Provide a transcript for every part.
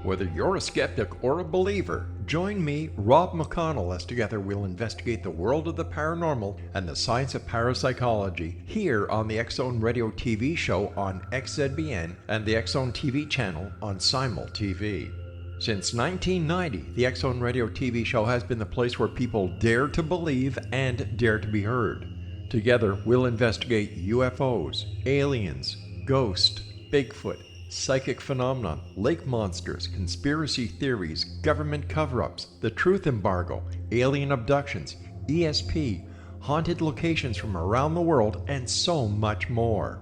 Whether you're a skeptic or a believer, join me, Rob McConnell, as together we'll investigate the world of the paranormal and the science of parapsychology here on the X-Zone Radio TV show on XZBN and the X-Zone TV channel on Simul TV. Since 1990, the X-Zone Radio TV show has been the place where people dare to believe and dare to be heard. Together, we'll investigate UFOs, aliens, ghosts, Bigfoot, psychic phenomena, lake monsters, conspiracy theories, government cover-ups, the truth embargo, alien abductions, ESP, haunted locations from around the world, and so much more.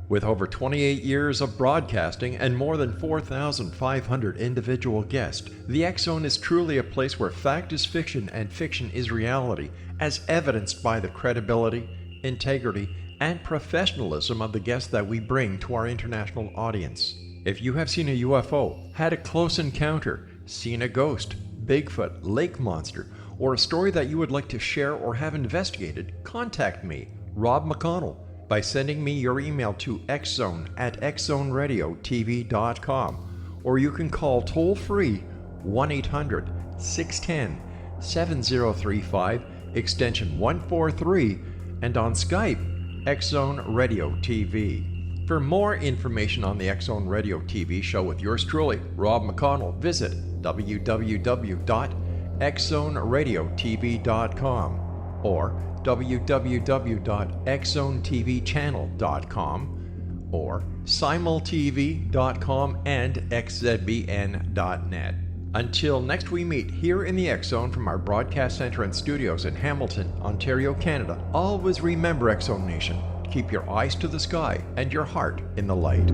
With over 28 years of broadcasting and more than 4,500 individual guests, the X-Zone is truly a place where fact is fiction and fiction is reality, as evidenced by the credibility, integrity, and professionalism of the guests that we bring to our international audience. If you have seen a UFO, had a close encounter, seen a ghost, Bigfoot, lake monster, or a story that you would like to share or have investigated, contact me, Rob McConnell, by sending me your email to xzone@xzoneradiotv.com, or you can call toll-free 1-800-610-7035, extension 143, and on Skype, X-Zone Radio TV. For more information on the X-Zone Radio TV show with yours truly, Rob McConnell, visit www.xzoneradiotv.com or www.xzonetvchannel.com or simultv.com and xzbn.net. Until next we meet here in the X-Zone from our broadcast center and studios in Hamilton, Ontario, Canada, always remember, X-Zone Nation, keep your eyes to the sky and your heart in the light.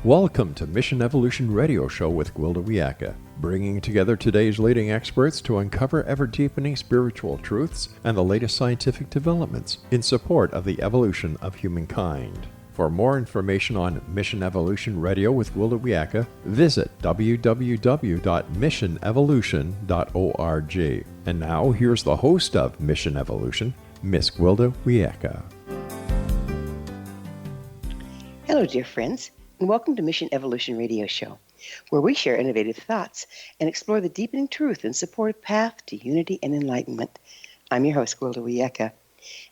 Welcome to Mission Evolution Radio Show with Gwilda Wiyaka, bringing together today's leading experts to uncover ever-deepening spiritual truths and the latest scientific developments in support of the evolution of humankind. For more information on Mission Evolution Radio with Gwilda Wiyaka, visit www.missionevolution.org. And now, here's the host of Mission Evolution, Miss Gwilda Wiyaka. Hello, dear friends, and welcome to Mission Evolution Radio Show, where we share innovative thoughts and explore the deepening truth and support path to unity and enlightenment. I'm your host, Gwilda Wiyaka.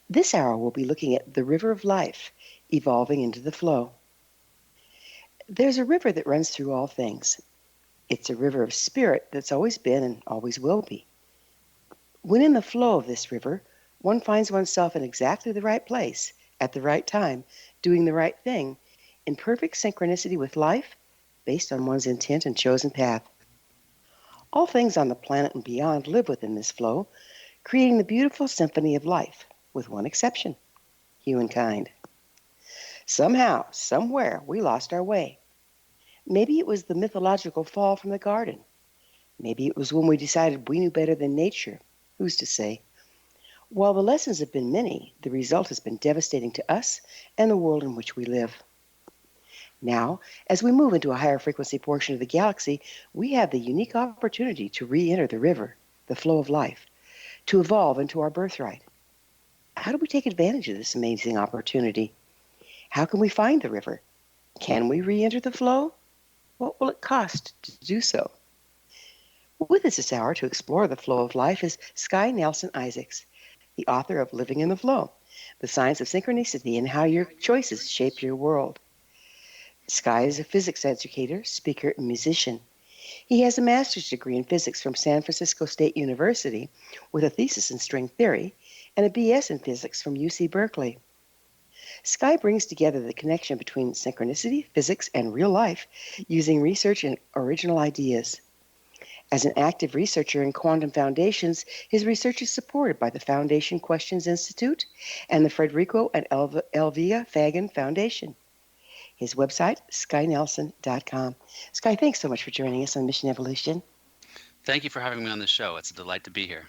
This hour, we'll be looking at the river of life, evolving into the flow. There's a river that runs through all things. It's a river of spirit that's always been and always will be. When in the flow of this river, one finds oneself in exactly the right place, at the right time, doing the right thing, in perfect synchronicity with life, based on one's intent and chosen path. All things on the planet and beyond live within this flow, creating the beautiful symphony of life, with one exception: humankind. Somehow, somewhere, we lost our way. Maybe it was the mythological fall from the garden. Maybe it was when we decided we knew better than nature. Who's to say? While the lessons have been many, the result has been devastating to us and the world in which we live. Now, as we move into a higher frequency portion of the galaxy, we have the unique opportunity to re-enter the river, the flow of life, to evolve into our birthright. How do we take advantage of this amazing opportunity? How can we find the river? Can we re-enter the flow? What will it cost to do so? With us this hour to explore the flow of life is Sky Nelson Isaacs, the author of Living in the Flow, The Science of Synchronicity and How Your Choices Shape Your World. Sky is a physics educator, speaker, and musician. He has a master's degree in physics from San Francisco State University with a thesis in string theory and a BS in physics from UC Berkeley. Sky brings together the connection between synchronicity, physics, and real life using research and original ideas. As an active researcher in quantum foundations, his research is supported by the Foundation Questions Institute and the Federico and Elvia Faggin Foundation. His website, skynelson.com. Sky, thanks so much for joining us on Mission Evolution. Thank you for having me on the show. It's a delight to be here.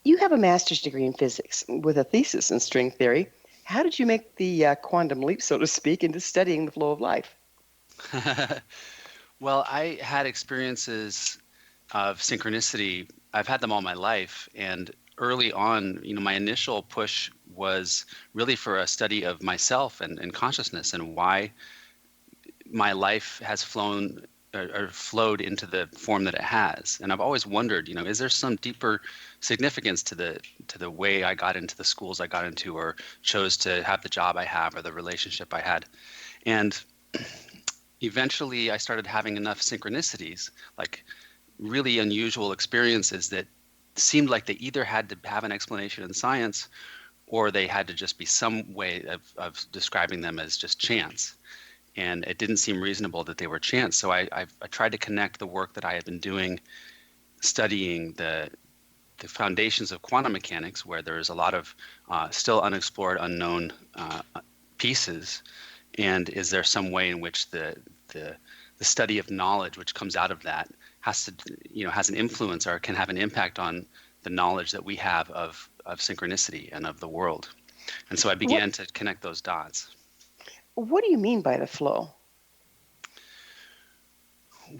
You have a master's degree in physics with a thesis in string theory. How did you make the quantum leap, so to speak, into studying the flow of life? Well, I had experiences of synchronicity. I've had them all my life. And early on, my initial push was really for a study of myself and consciousness and why my life has flown or flowed into the form that it has. And I've always wondered, is there some deeper significance to the way I got into the schools I got into or chose to have the job I have or the relationship I had? And eventually I started having enough synchronicities, like really unusual experiences that seemed like they either had to have an explanation in science or they had to just be some way of describing them as just chance. And it didn't seem reasonable that they were chance. So I tried to connect the work that I had been doing studying the foundations of quantum mechanics, where there is a lot of still unexplored, unknown pieces. And is there some way in which the study of knowledge, which comes out of that, has an influence or can have an impact on the knowledge that we have of synchronicity and of the world? And so I began to connect those dots. What do you mean by the flow?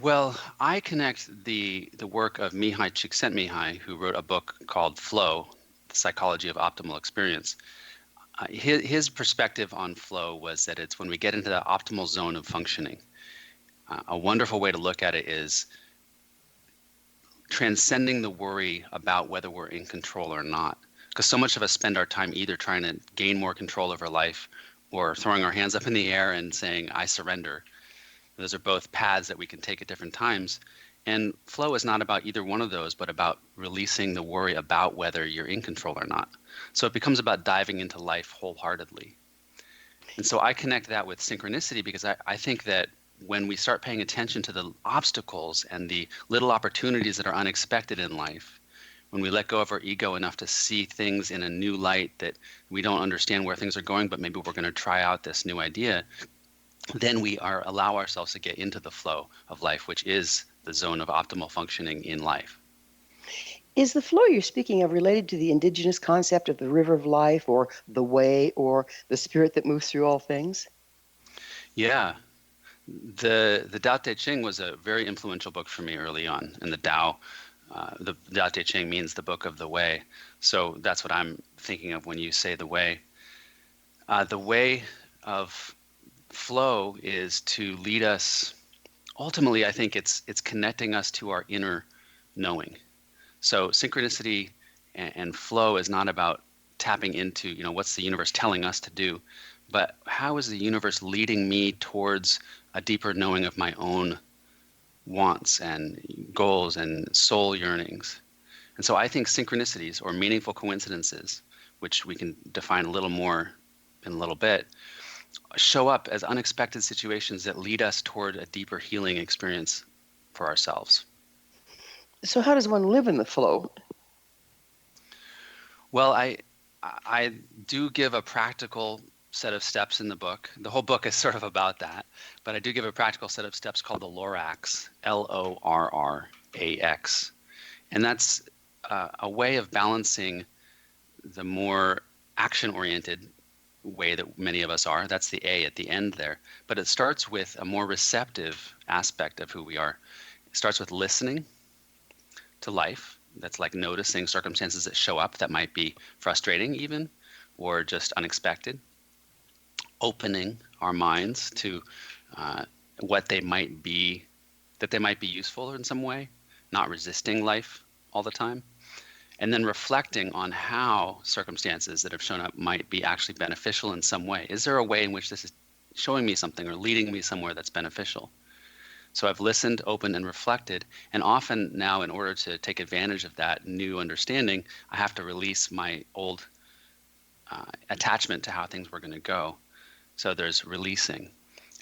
Well, I connect the work of Mihai Csikszentmihalyi, who wrote a book called Flow, The Psychology of Optimal Experience. His perspective on flow was that it's when we get into the optimal zone of functioning. A wonderful way to look at it is transcending the worry about whether we're in control or not. Because so much of us spend our time either trying to gain more control over life or throwing our hands up in the air and saying, I surrender. Those are both paths that we can take at different times. And flow is not about either one of those, but about releasing the worry about whether you're in control or not. So it becomes about diving into life wholeheartedly. And so I connect that with synchronicity because I think that when we start paying attention to the obstacles and the little opportunities that are unexpected in life, when we let go of our ego enough to see things in a new light that we don't understand where things are going, but maybe we're going to try out this new idea, then we allow ourselves to get into the flow of life, which is the zone of optimal functioning in life. Is the flow you're speaking of related to the indigenous concept of the river of life or the way or the spirit that moves through all things? Yeah. The Tao Te Ching was a very influential book for me early on. And the Tao Te Ching means the book of the way. So that's what I'm thinking of when you say the way. The way of flow is to lead us. Ultimately, I think it's connecting us to our inner knowing. So synchronicity and flow is not about tapping into, what's the universe telling us to do, but how is the universe leading me towards a deeper knowing of my own wants and goals and soul yearnings. And so I think synchronicities or meaningful coincidences, which we can define a little more in a little bit, show up as unexpected situations that lead us toward a deeper healing experience for ourselves. So how does one live in the flow? Well, I do give a practical set of steps in the book. The whole book is sort of about that, but I do give a practical set of steps called the Lorrax, Lorrax. And that's a way of balancing the more action-oriented way that many of us are. That's the A at the end there. But it starts with a more receptive aspect of who we are. It starts with listening to life. That's like noticing circumstances that show up that might be frustrating even, or just unexpected. Opening our minds to what they might be, that they might be useful in some way, not resisting life all the time. And then reflecting on how circumstances that have shown up might be actually beneficial in some way. Is there a way in which this is showing me something or leading me somewhere that's beneficial? So I've listened, opened, and reflected. And often now, in order to take advantage of that new understanding, I have to release my old attachment to how things were going to go. So there's releasing.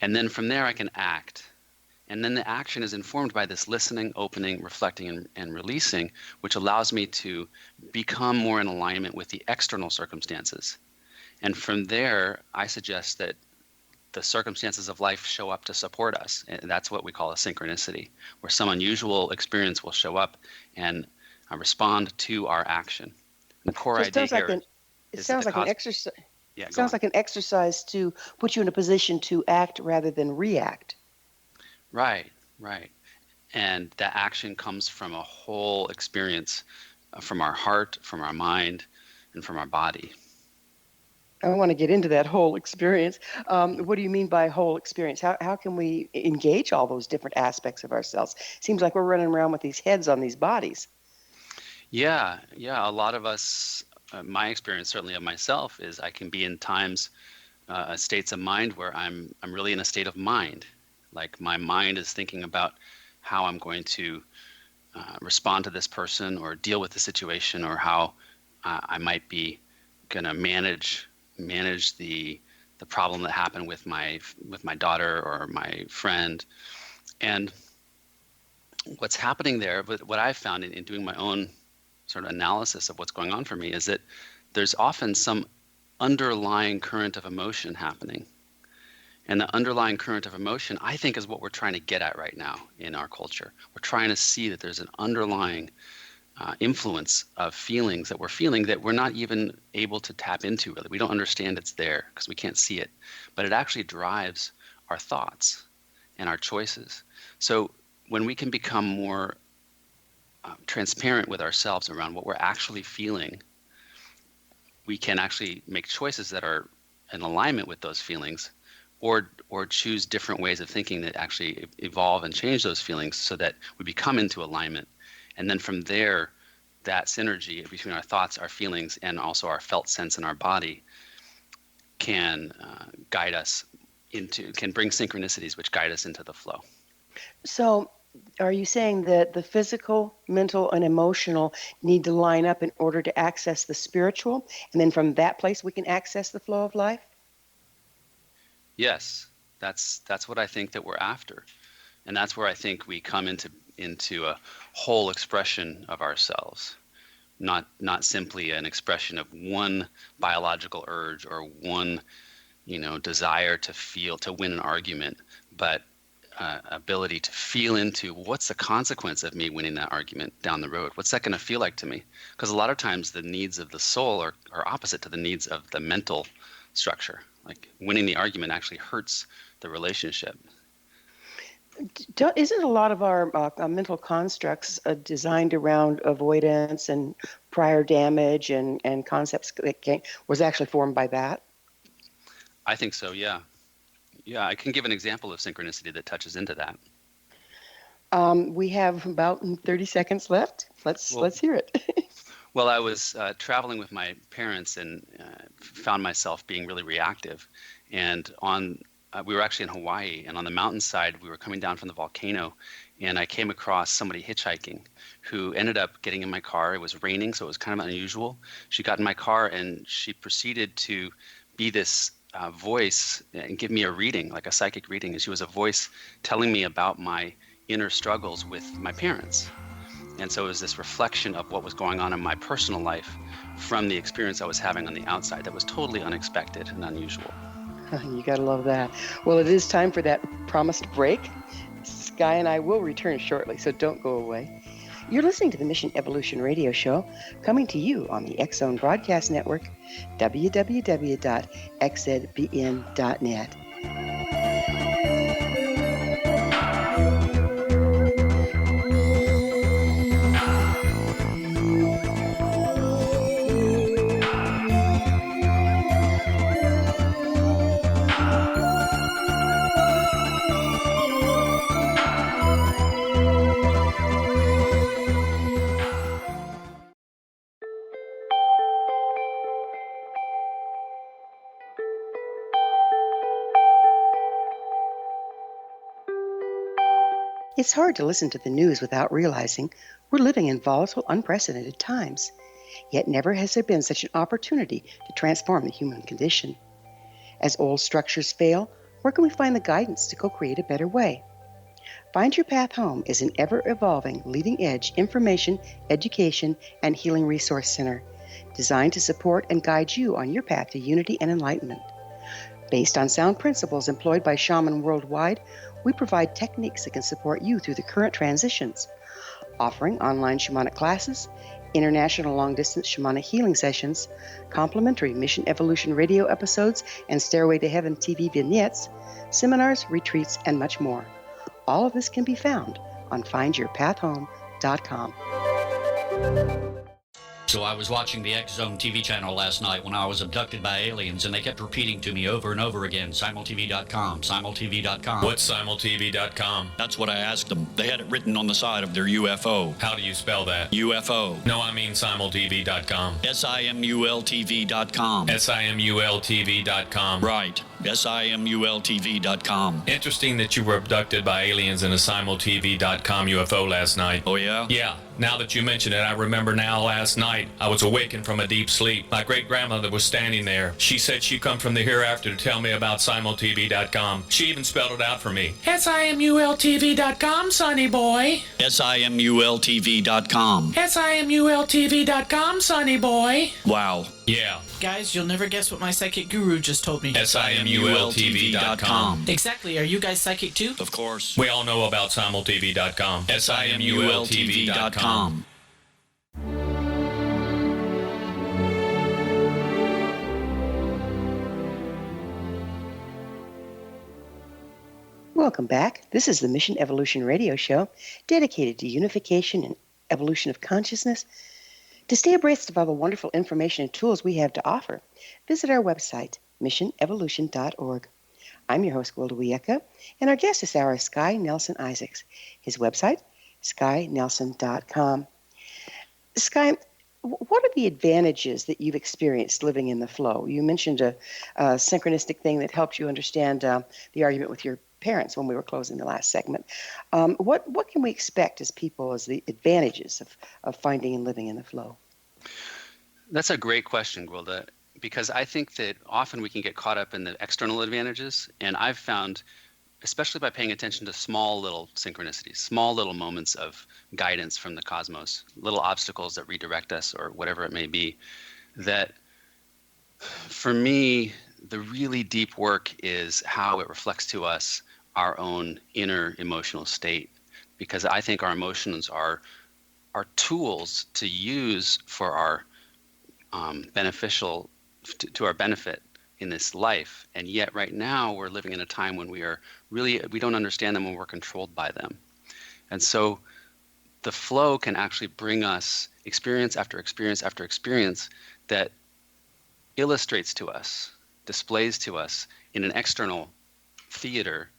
And then from there, I can act. And then the action is informed by this listening, opening, reflecting, and releasing, which allows me to become more in alignment with the external circumstances. And from there, I suggest that the circumstances of life show up to support us. And that's what we call a synchronicity, where some unusual experience will show up and respond to our action. And the core idea here it sounds like an exercise. Yeah, go Sounds on. like an exercise to put you in a position to act rather than react. Right, right. And that action comes from a whole experience, from our heart, from our mind, and from our body. I want to get into that whole experience. What do you mean by whole experience? How can we engage all those different aspects of ourselves? Seems like we're running around with these heads on these bodies. Yeah, yeah. A lot of us, my experience certainly of myself is I can be in times, states of mind where I'm really in a state of mind. Like my mind is thinking about how I'm going to respond to this person or deal with the situation, or how I might be going to manage the problem that happened with my daughter or my friend. And what's happening there, but what I've found in doing my own sort of analysis of what's going on for me, is that there's often some underlying current of emotion happening. And the underlying current of emotion, I think, is what we're trying to get at right now in our culture. We're trying to see that there's an underlying influence of feelings that we're feeling that we're not even able to tap into, really. We don't understand it's there because we can't see it. But it actually drives our thoughts and our choices. So when we can become more transparent with ourselves around what we're actually feeling, we can actually make choices that are in alignment with those feelings, or choose different ways of thinking that actually evolve and change those feelings so that we become into alignment. And then from there, that synergy between our thoughts, our feelings, and also our felt sense in our body can guide us can bring synchronicities which guide us into the flow. So, are you saying that the physical, mental, and emotional need to line up in order to access the spiritual, and then from that place we can access the flow of life? Yes, that's what I think that we're after. And that's where I think we come into a whole expression of ourselves, not simply an expression of one biological urge or one, desire to win an argument, but ability to feel into what's the consequence of me winning that argument down the road. What's that going to feel like to me? Because a lot of times the needs of the soul are opposite to the needs of the mental structure. Like winning the argument actually hurts the relationship. Isn't a lot of our mental constructs designed around avoidance and prior damage and concepts that was actually formed by that? I think so, yeah. Yeah, I can give an example of synchronicity that touches into that. We have about 30 seconds left. Let's hear it. Well, I was traveling with my parents and found myself being really reactive. And we were actually in Hawaii, and on the mountainside, we were coming down from the volcano, and I came across somebody hitchhiking who ended up getting in my car. It was raining, so it was kind of unusual. She got in my car, and she proceeded to be this voice and give me a reading, like a psychic reading. And she was a voice telling me about my inner struggles with my parents. And so it was this reflection of what was going on in my personal life from the experience I was having on the outside that was totally unexpected and unusual. You gotta love that. Well, it is time for that promised break. Sky and I will return shortly, so don't go away. You're listening to the Mission Evolution Radio Show, coming to you on the X-Zone Broadcast Network, www.xzbn.net. It's hard to listen to the news without realizing we're living in volatile, unprecedented times. Yet never has there been such an opportunity to transform the human condition. As old structures fail, where can we find the guidance to co-create a better way? Find Your Path Home is an ever-evolving, leading-edge information, education, and healing resource center designed to support and guide you on your path to unity and enlightenment. Based on sound principles employed by shaman worldwide, we provide techniques that can support you through the current transitions, offering online shamanic classes, international long-distance shamanic healing sessions, complimentary Mission Evolution radio episodes and Stairway to Heaven TV vignettes, seminars, retreats, and much more. All of this can be found on findyourpathhome.com. So I was watching the X Zone TV channel last night when I was abducted by aliens, and they kept repeating to me over and over again, simultv.com, simultv.com. What's simultv.com? That's what I asked them. They had it written on the side of their UFO. How do you spell that? UFO. No, I mean simultv.com. simultv.com. simultv.com. Right. simultv.com. Interesting that you were abducted by aliens in a simultv.com UFO last night. Oh, yeah? Yeah. Now that you mention it, I remember now last night I was awakened from a deep sleep. My great-grandmother was standing there. She said she'd come from the hereafter to tell me about simultv.com. She even spelled it out for me. simultv.com, sonny boy. simultv.com. simultv.com, sonny boy. Wow. Yeah. Guys, you'll never guess what my psychic guru just told me. simultv.com. Exactly. Are you guys psychic too? Of course. We all know about simultv.com. simultv.com. Welcome back. This is the Mission Evolution Radio Show, dedicated to unification and evolution of consciousness. To stay abreast of all the wonderful information and tools we have to offer, visit our website, missionevolution.org. I'm your host, Gwilda Wiyaka, and our guest this hour is Sky Nelson Isaacs. His website, skynelson.com. Sky, what are the advantages that you've experienced living in the flow? You mentioned a synchronistic thing that helped you understand the argument with your parents when we were closing the last segment. What can we expect as people as the advantages of finding and living in the flow? That's a great question, Gwilda, because I think that often we can get caught up in the external advantages, and I've found, especially by paying attention to small little synchronicities, small little moments of guidance from the cosmos, little obstacles that redirect us or whatever it may be, that for me, the really deep work is how it reflects to us our own inner emotional state, because I think our emotions are tools to use for our beneficial to our benefit in this life. And yet right now we're living in a time when we don't understand them when we're controlled by them. And so the flow can actually bring us experience after experience after experience that illustrates to us, displays to us in an external theater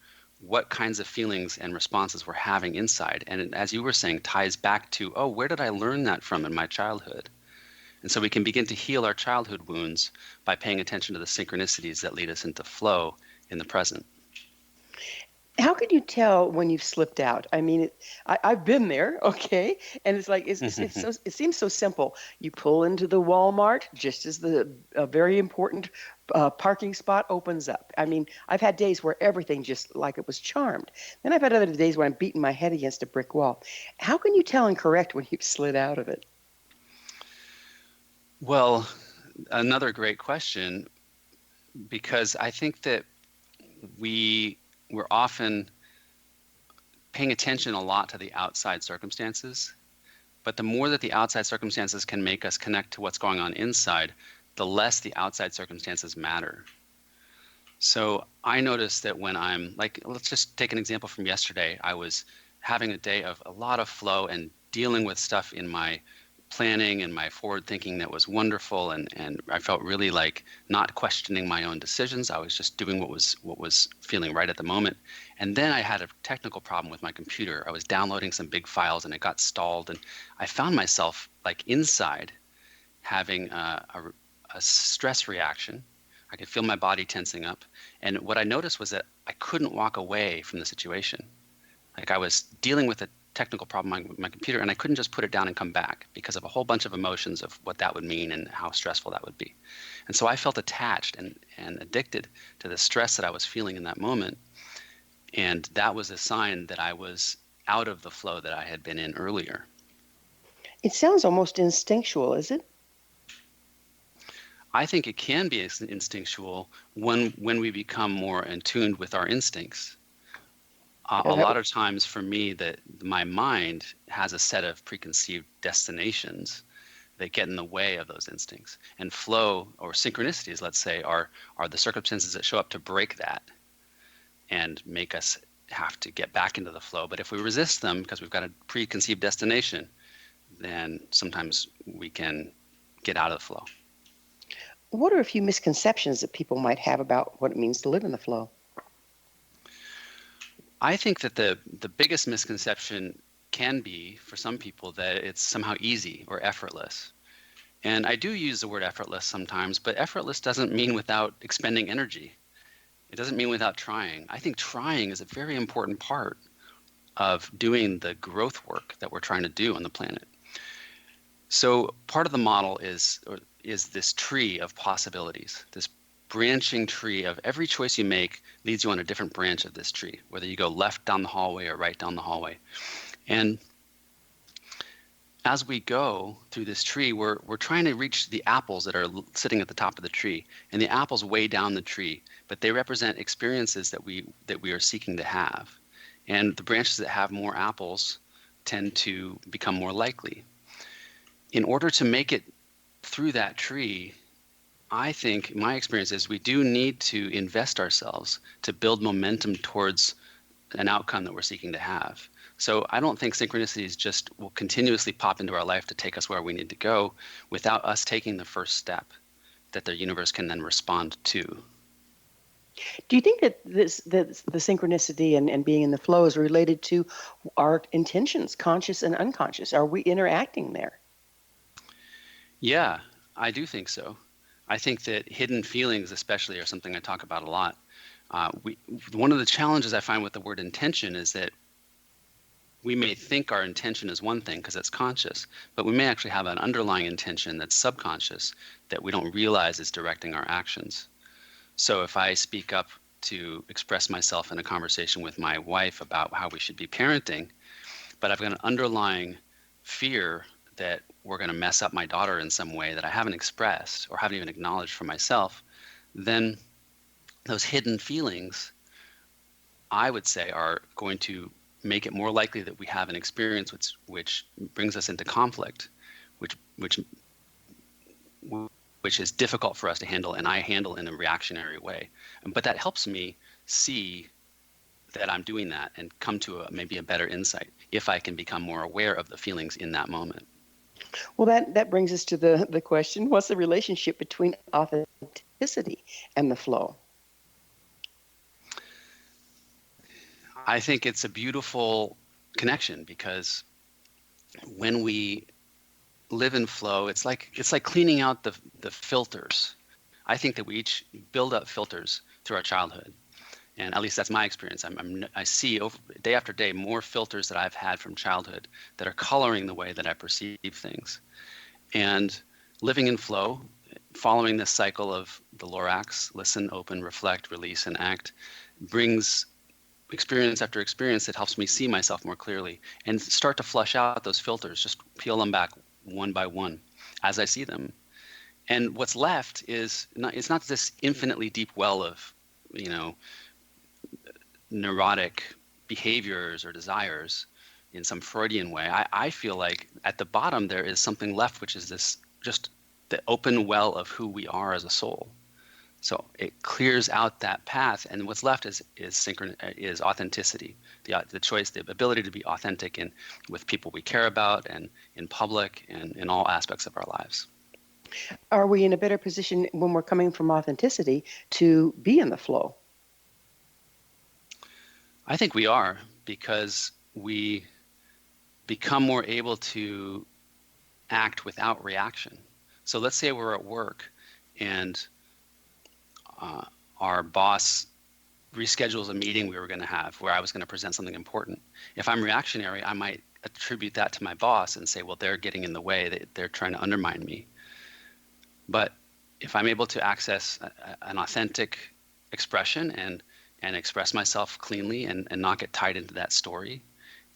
what kinds of feelings and responses we're having inside. And as you were saying, ties back to, oh, where did I learn that from in my childhood? And so we can begin to heal our childhood wounds by paying attention to the synchronicities that lead us into flow in the present. How can you tell when you've slipped out? I mean, I've been there, okay? And it's like, it seems so simple. You pull into the Walmart just as the very important parking spot opens up. I mean, I've had days where everything just like it was charmed. Then I've had other days where I'm beating my head against a brick wall. How can you tell and correct when you've slid out of it? Well, another great question, because I think that we're often paying attention a lot to the outside circumstances, but the more that the outside circumstances can make us connect to what's going on inside, the less the outside circumstances matter. So I noticed that when I'm like, let's just take an example from yesterday. I was having a day of a lot of flow and dealing with stuff in my planning and my forward thinking that was wonderful, and I felt really like not questioning my own decisions. I was just doing what was feeling right at the moment. And then I had a technical problem with my computer. I was downloading some big files and it got stalled, and I found myself like inside having a stress reaction. I could feel my body tensing up, and what I noticed was that I couldn't walk away from the situation. Like I was dealing with a technical problem on my computer, and I couldn't just put it down and come back because of a whole bunch of emotions of what that would mean and how stressful that would be. And so I felt attached and addicted to the stress that I was feeling in that moment. And that was a sign that I was out of the flow that I had been in earlier. It sounds almost instinctual, is it? I think it can be instinctual when we become more in tune with our instincts. A lot of times for me, that my mind has a set of preconceived destinations They get in the way of those instincts. And flow or synchronicities, let's say, are the circumstances that show up to break that and make us have to get back into the flow. But if we resist them because we've got a preconceived destination, then sometimes we can get out of the flow. What are a few misconceptions that people might have about what it means to live in the flow? I think that the biggest misconception can be, for some people, that it's somehow easy or effortless. And I do use the word effortless sometimes, but effortless doesn't mean without expending energy. It doesn't mean without trying. I think trying is a very important part of doing the growth work that we're trying to do on the planet. So part of the model is this tree of possibilities, this branching tree of every choice you make leads you on a different branch of this tree, whether you go left down the hallway or right down the hallway. And as we go through this tree, we're trying to reach the apples that are sitting at the top of the tree, and the apples weigh down the tree, but they represent experiences that we are seeking to have. And the branches that have more apples tend to become more likely. In order to make it through that tree, I think my experience is we do need to invest ourselves to build momentum towards an outcome that we're seeking to have. So I don't think synchronicities just will continuously pop into our life to take us where we need to go without us taking the first step that the universe can then respond to. Do you think that the synchronicity and being in the flow is related to our intentions, conscious and unconscious? Are we interacting there? Yeah, I do think so. I think that hidden feelings especially are something I talk about a lot. One of the challenges I find with the word intention is that we may think our intention is one thing because it's conscious, but we may actually have an underlying intention that's subconscious that we don't realize is directing our actions. So if I speak up to express myself in a conversation with my wife about how we should be parenting, but I've got an underlying fear that we're going to mess up my daughter in some way that I haven't expressed or haven't even acknowledged for myself, then those hidden feelings, I would say, are going to make it more likely that we have an experience which brings us into conflict, which is difficult for us to handle, and I handle in a reactionary way. But that helps me see that I'm doing that and come to maybe a better insight if I can become more aware of the feelings in that moment. Well, that brings us to the question, what's the relationship between authenticity and the flow? I think it's a beautiful connection because when we live in flow, it's like cleaning out the filters. I think that we each build up filters through our childhood, and at least that's my experience. I see day after day more filters that I've had from childhood that are coloring the way that I perceive things. And living in flow, following this cycle of the Lorax, listen, open, reflect, release, and act, brings experience after experience that helps me see myself more clearly and start to flush out those filters, just peel them back one by one as I see them. And what's left is it's not this infinitely deep well of, neurotic behaviors or desires in some Freudian way. I feel like at the bottom there is something left, which is this just the open well of who we are as a soul. So it clears out that path, and what's left is authenticity, the choice, the ability to be authentic with people we care about, and in public, and in all aspects of our lives. Are we in a better position when we're coming from authenticity to be in the flow? I think we are, because we become more able to act without reaction. So let's say we're at work and our boss reschedules a meeting we were going to have where I was going to present something important. If I'm reactionary, I might attribute that to my boss and say, well, they're getting in the way, they're trying to undermine me. But if I'm able to access an authentic expression and express myself cleanly and not get tied into that story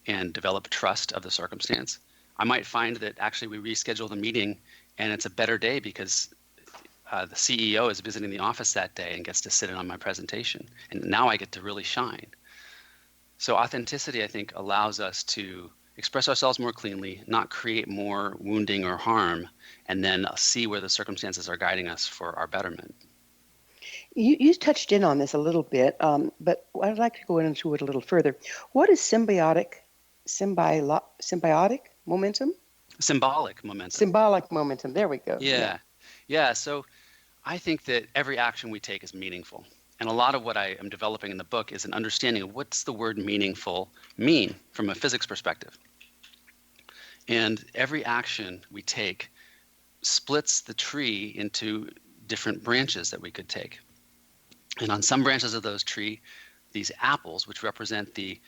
and develop trust of the circumstance, I might find that actually we reschedule the meeting and it's a better day because the CEO is visiting the office that day and gets to sit in on my presentation. And now I get to really shine. So authenticity, I think, allows us to express ourselves more cleanly, not create more wounding or harm, and then see where the circumstances are guiding us for our betterment. You touched in on this a little bit, but I'd like to go into it a little further. What is symbiotic momentum? Symbolic momentum. Symbolic momentum. There we go. Yeah. So I think that every action we take is meaningful. And a lot of what I am developing in the book is an understanding of what's the word meaningful mean from a physics perspective. And every action we take splits the tree into different branches that we could take. And on some branches of those tree, these apples, which represent the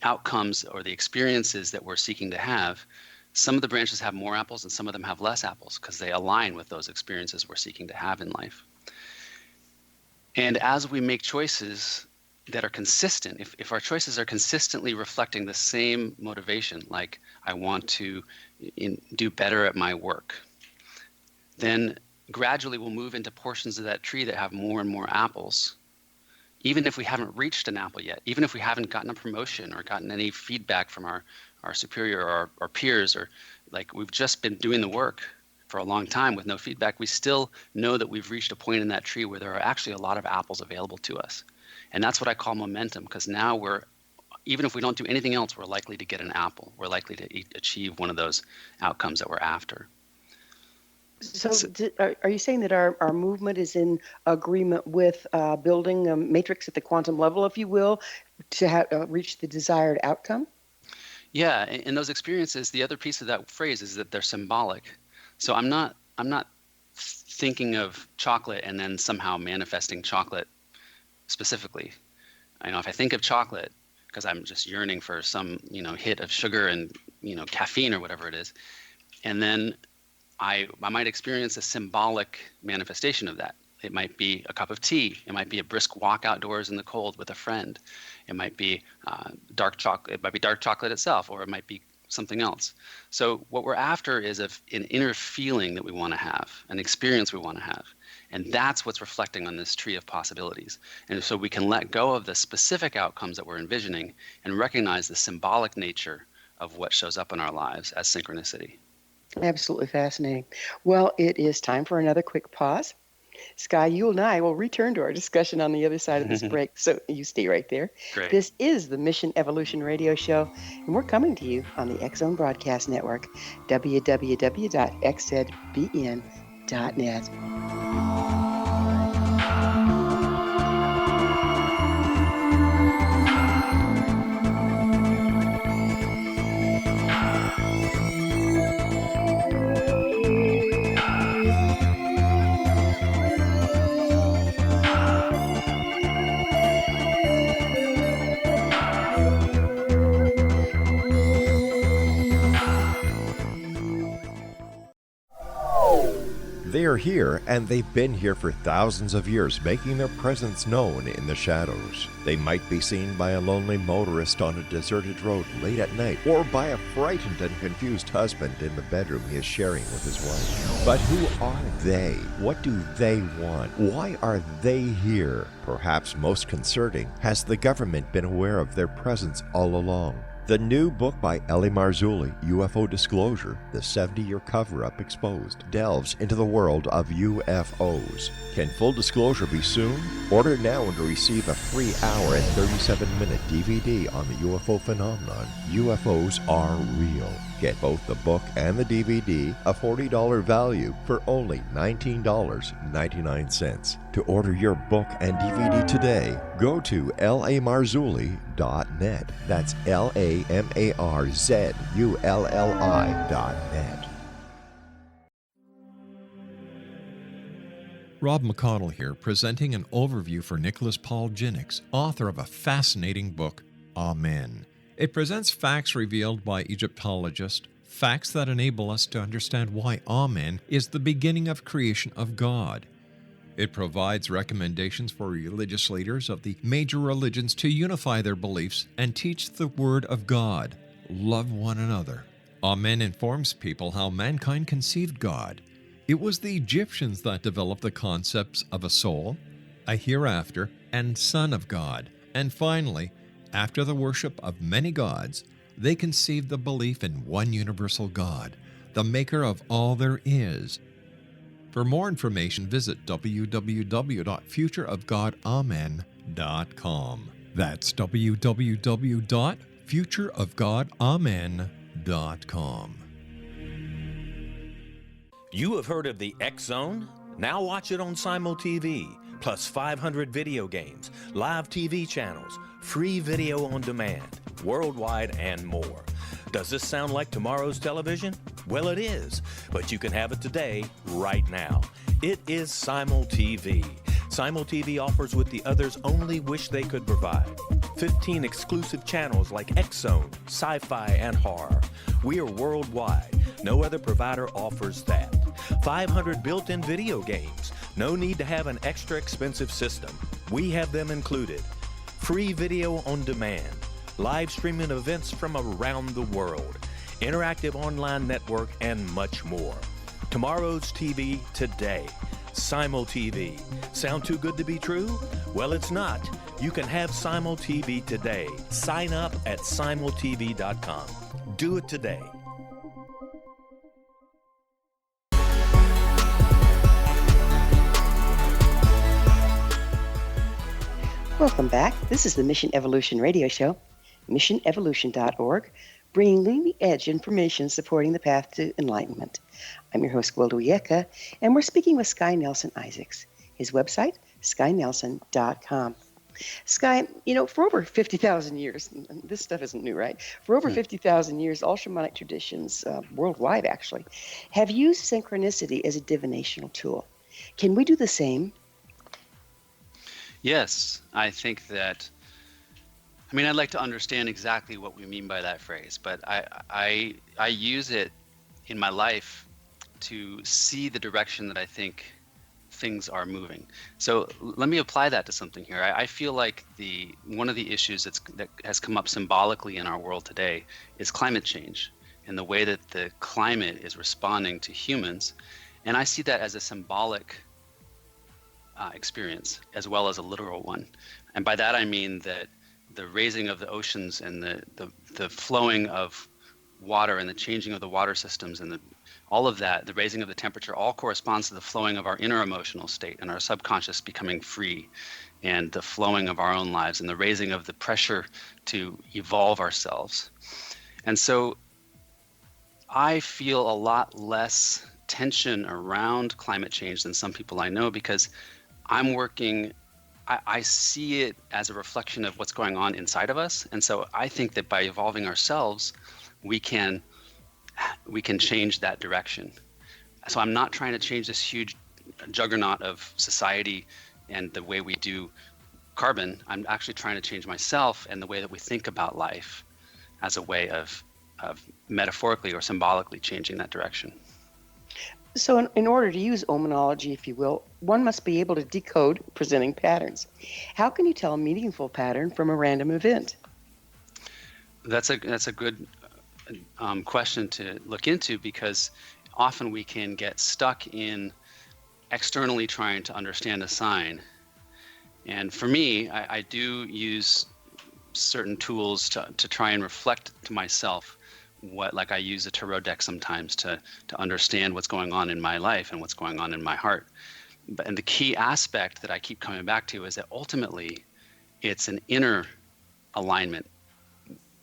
outcomes or the experiences that we're seeking to have, some of the branches have more apples and some of them have less apples because they align with those experiences we're seeking to have in life. And as we make choices that are consistent, if our choices are consistently reflecting the same motivation, like I want to do better at my work, then gradually we'll move into portions of that tree that have more and more apples, even if we haven't reached an apple yet, even if we haven't gotten a promotion or gotten any feedback from our superior or our peers, or like we've just been doing the work for a long time with no feedback, we still know that we've reached a point in that tree where there are actually a lot of apples available to us. And that's what I call momentum, because now even if we don't do anything else, we're likely to get an apple. We're likely to achieve one of those outcomes that we're after. So are you saying that our movement is in agreement with building a matrix at the quantum level, if you will, to reach the desired outcome? Yeah, and those experiences, the other piece of that phrase is that they're symbolic. So I'm not thinking of chocolate and then somehow manifesting chocolate specifically. If I think of chocolate because I'm just yearning for some, hit of sugar and, caffeine or whatever it is, and then I might experience a symbolic manifestation of that. It might be a cup of tea. It might be a brisk walk outdoors in the cold with a friend. It might be dark chocolate. It might be dark chocolate itself, or it might be something else. So what we're after is an inner feeling that we want to have, an experience we want to have. And that's what's reflecting on this tree of possibilities. And so we can let go of the specific outcomes that we're envisioning and recognize the symbolic nature of what shows up in our lives as synchronicity. Absolutely fascinating. Well, it is time for another quick pause. Sky, you and I will return to our discussion on the other side of this break, so you stay right there. Great. This is the Mission Evolution Radio Show, and we're coming to you on the X Zone Broadcast Network, www.xzbn.net. They are here, and they've been here for thousands of years, making their presence known in the shadows. They might be seen by a lonely motorist on a deserted road late at night, or by a frightened and confused husband in the bedroom he is sharing with his wife. But who are they? What do they want? Why are they here? Perhaps most concerning, has the government been aware of their presence all along? The new book by Elvia Marzulli, UFO Disclosure, the 70-year cover-up exposed, delves into the world of UFOs. Can full disclosure be soon? Order now and receive a free hour and 37-minute DVD on the UFO phenomenon. UFOs are real. Get both the book and the DVD, a $40 value, for only $19.99. To order your book and DVD today, go to lamarzulli.net. That's LAMARZULLI.net. Rob McConnell here, presenting an overview for Nicholas Paul Jennings, author of a fascinating book, Amen. It presents facts revealed by Egyptologists, facts that enable us to understand why Amen is the beginning of creation of God. It provides recommendations for religious leaders of the major religions to unify their beliefs and teach the Word of God. Love one another. Amen informs people how mankind conceived God. It was the Egyptians that developed the concepts of a soul, a hereafter, and Son of God. And finally, after the worship of many gods, They conceived the belief in one universal God, the maker of all there is. For more information, visit www.futureofgodamen.com. That's www.futureofgodamen.com. You have heard of the X Zone? Now watch it on Simul TV, plus 500 video games, live TV channels, free video on demand, worldwide, and more. Does this sound like tomorrow's television? Well, it is, but you can have it today, right now. It is Simul TV. Simul TV offers what the others only wish they could provide. 15 exclusive channels like X Zone, sci-fi, and horror. We are worldwide. No other provider offers that. 500 built-in video games. No need to have an extra expensive system. We have them included. Free video on demand. Live streaming events from around the world. Interactive online network, and much more. Tomorrow's TV today. Simul TV. Sound too good to be true? Well, it's not. You can have Simul TV today. Sign up at simultv.com. Do it today. Welcome back. This is the Mission Evolution Radio Show, missionevolution.org, bringing leading-edge information supporting the path to enlightenment. I'm your host, Gwilda Wiyaka, and we're speaking with Sky Nelson Isaacs. His website, skynelson.com. Sky, for over 50,000 years, and this stuff isn't new, right? For over 50,000 years, all shamanic traditions, worldwide actually, have used synchronicity as a divinational tool. Can we do the same? Yes, I think that, I'd like to understand exactly what we mean by that phrase, but I use it in my life to see the direction that I think things are moving. So let me apply that to something here. I feel like one of the issues that has come up symbolically in our world today is climate change and the way that the climate is responding to humans. And I see that as a symbolic experience as well as a literal one. And by that I mean that the raising of the oceans and the flowing of water and the changing of the water systems and all of that, the raising of the temperature, all corresponds to the flowing of our inner emotional state and our subconscious becoming free, and the flowing of our own lives and the raising of the pressure to evolve ourselves. And so I feel a lot less tension around climate change than some people I know, because I'm working, I see it as a reflection of what's going on inside of us. And so I think that by evolving ourselves, we can change that direction. So I'm not trying to change this huge juggernaut of society and the way we do carbon. I'm actually trying to change myself and the way that we think about life as a way of metaphorically or symbolically changing that direction. So in order to use omenology, if you will, one must be able to decode presenting patterns. How can you tell a meaningful pattern from a random event? That's a good question to look into, because often we can get stuck in externally trying to understand a sign. And for me, I do use certain tools to try and reflect to myself like I use a tarot deck sometimes to understand what's going on in my life and what's going on in my heart. And the key aspect that I keep coming back to is that ultimately it's an inner alignment.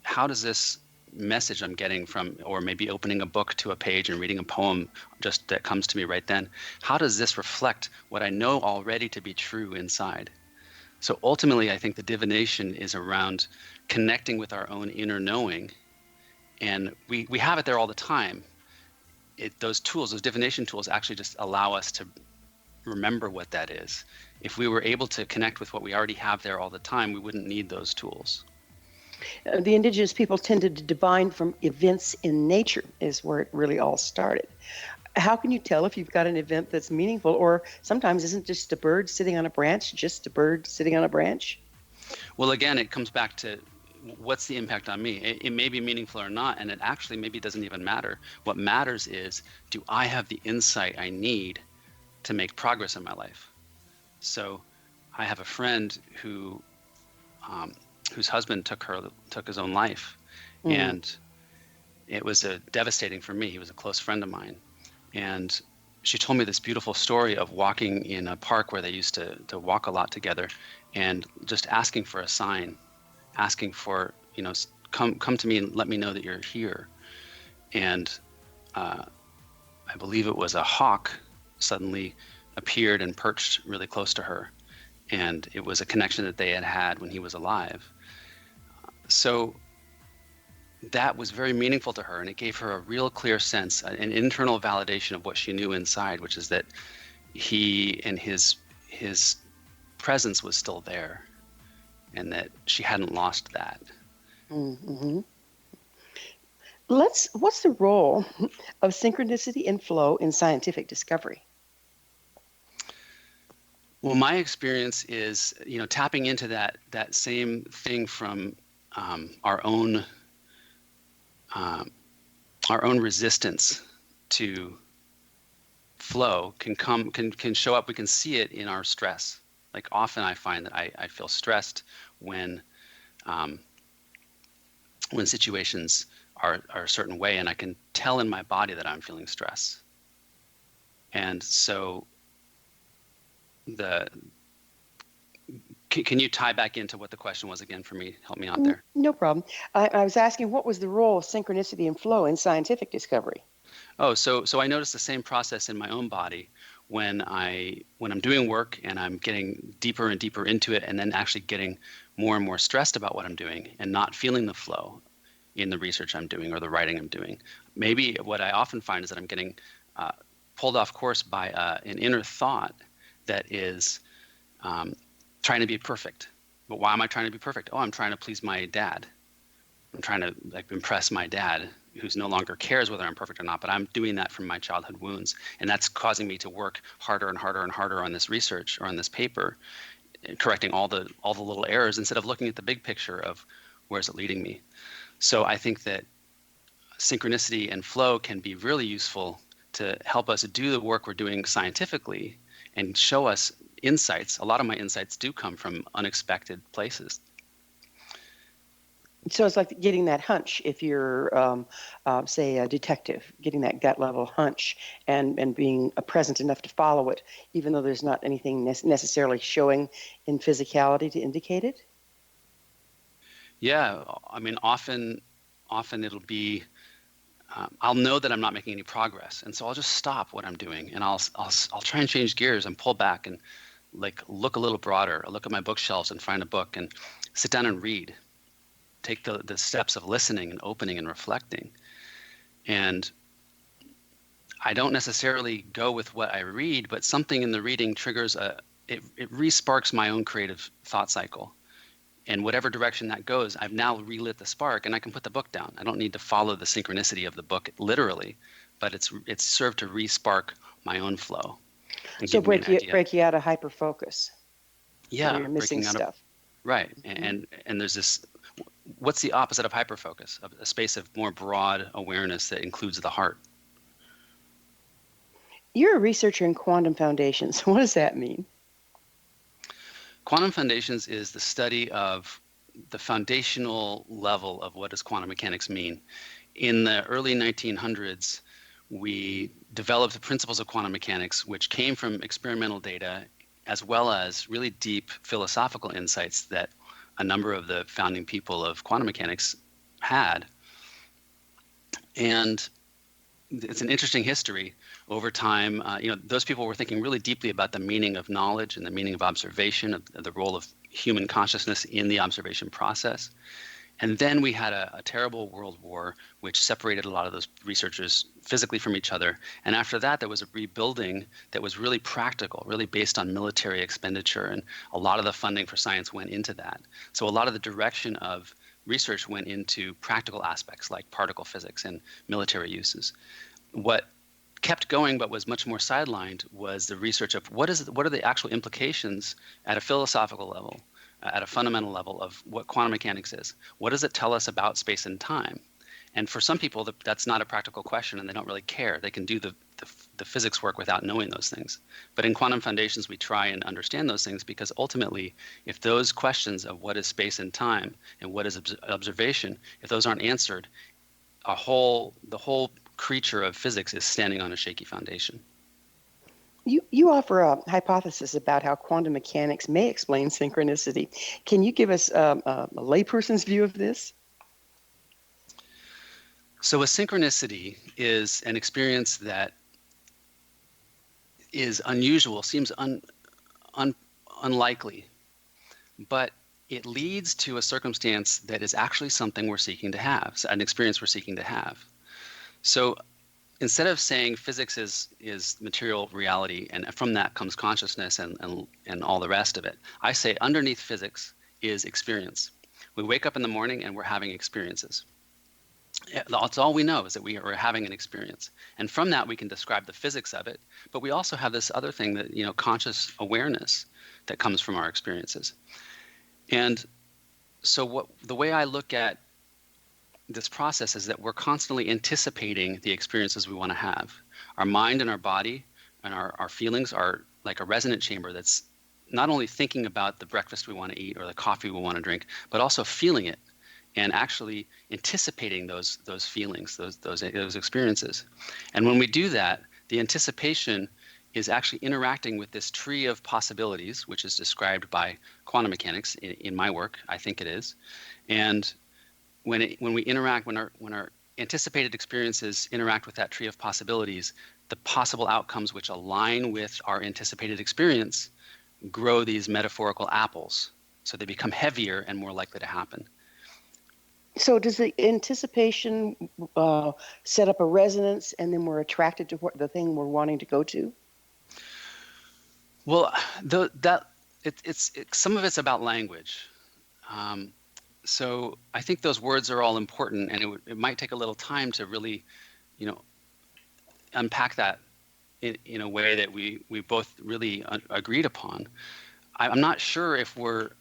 How does this message I'm getting from, or maybe opening a book to a page and reading a poem just that comes to me right then, how does this reflect what I know already to be true inside? So ultimately, I think the divination is around connecting with our own inner knowing. And we have it there all the time. Those tools, those divination tools, actually just allow us to remember what that is. If we were able to connect with what we already have there all the time, we wouldn't need those tools. The indigenous people tended to divine from events in nature is where it really all started. How can you tell if you've got an event that's meaningful, or sometimes isn't just a bird sitting on a branch, just a bird sitting on a branch? Well, again, it comes back to what's the impact on me? It may be meaningful or not, and it actually maybe doesn't even matter. What matters is, do I have the insight I need to make progress in my life? So I have a friend who whose husband took his own life, and it was devastating for me. He was a close friend of mine, and she told me this beautiful story of walking in a park where they used to walk a lot together, and just asking for a sign, asking for, come to me and let me know that you're here. And I believe it was a hawk suddenly appeared and perched really close to her, and it was a connection that they had had when he was alive. So that was very meaningful to her, and it gave her a real clear sense, an internal validation of what she knew inside, which is that he and his presence was still there, and that she hadn't lost that. Mm-hmm. What's the role of synchronicity and flow in scientific discovery? Well, my experience is, tapping into that same thing from our own resistance to flow can show up. We can see it in our stress. Like, often I find that I feel stressed when situations are a certain way, and I can tell in my body that I'm feeling stress. And so can you tie back into what the question was again for me? Help me out there. No problem. I was asking, what was the role of synchronicity and flow in scientific discovery? Oh, so I noticed the same process in my own body when I'm doing work and I'm getting deeper and deeper into it, and then actually getting more and more stressed about what I'm doing and not feeling the flow in the research I'm doing or the writing I'm doing. Maybe what I often find is that I'm getting pulled off course by an inner thought that is trying to be perfect. But why am I trying to be perfect? Oh, I'm trying to please my dad. I'm trying to impress my dad, who's no longer cares whether I'm perfect or not, but I'm doing that from my childhood wounds. And that's causing me to work harder and harder and harder on this research or on this paper, correcting all the little errors instead of looking at the big picture of where's it leading me. So I think that synchronicity and flow can be really useful to help us do the work we're doing scientifically and show us insights. A lot of my insights do come from unexpected places. So it's like getting that hunch if you're, say, a detective, getting that gut level hunch and being present enough to follow it, even though there's not anything necessarily showing in physicality to indicate it? Yeah, I mean, often it'll be, I'll know that I'm not making any progress, and so I'll just stop what I'm doing, and I'll try and change gears and pull back and look a little broader. I'll look at my bookshelves and find a book and sit down and read. Take the steps of listening and opening and reflecting. And I don't necessarily go with what I read, but something in the reading triggers it re-sparks my own creative thought cycle. And whatever direction that goes, I've now relit the spark, and I can put the book down. I don't need to follow the synchronicity of the book literally, but it's served to re-spark my own flow. So break you out of hyper-focus. Yeah, so you're missing stuff. Right, and there's this. What's the opposite of hyperfocus? A space of more broad awareness that includes the heart. You're a researcher in quantum foundations. What does that mean? Quantum foundations is the study of the foundational level of what does quantum mechanics mean. In the early 1900s, we developed the principles of quantum mechanics, which came from experimental data, as well as really deep philosophical insights that a number of the founding people of quantum mechanics had. And it's an interesting history. Over time, those people were thinking really deeply about the meaning of knowledge and the meaning of observation, of the role of human consciousness in the observation process. And then we had a terrible world war, which separated a lot of those researchers physically from each other. And after that, there was a rebuilding that was really practical, really based on military expenditure. And a lot of the funding for science went into that. So a lot of the direction of research went into practical aspects like particle physics and military uses. What kept going but was much more sidelined was the research of what are the actual implications at a philosophical level, at a fundamental level of what quantum mechanics is. What does it tell us about space and time? And for some people, that's not a practical question, and they don't really care. They can do the physics work without knowing those things. But in Quantum Foundations, we try and understand those things, because ultimately, if those questions of what is space and time and what is observation, if those aren't answered, the whole creature of physics is standing on a shaky foundation. You offer a hypothesis about how quantum mechanics may explain synchronicity. Can you give us a layperson's view of this? So a synchronicity is an experience that is unusual, seems unlikely, but it leads to a circumstance that is actually something we're seeking to have, an experience we're seeking to have. So instead of saying physics is material reality and from that comes consciousness and all the rest of it, I say underneath physics is experience. We wake up in the morning and we're having experiences. That's all we know, is that we are having an experience. And from that, we can describe the physics of it. But we also have this other thing that, conscious awareness that comes from our experiences. And so the way I look at this process is that we're constantly anticipating the experiences we want to have. Our mind and our body and our feelings are like a resonant chamber that's not only thinking about the breakfast we want to eat or the coffee we want to drink, but also feeling it and actually anticipating those feelings, those experiences. And when we do that, the anticipation is actually interacting with this tree of possibilities, which is described by quantum mechanics in my work. I think it is. And when we interact, when our anticipated experiences interact with that tree of possibilities, the possible outcomes which align with our anticipated experience grow these metaphorical apples, so they become heavier and more likely to happen. So does the anticipation set up a resonance, and then we're attracted to the thing we're wanting to go to? Well, some of it's about language. So I think those words are all important, and it might take a little time to really, unpack that in a way that we both really agreed upon. I'm not sure if we're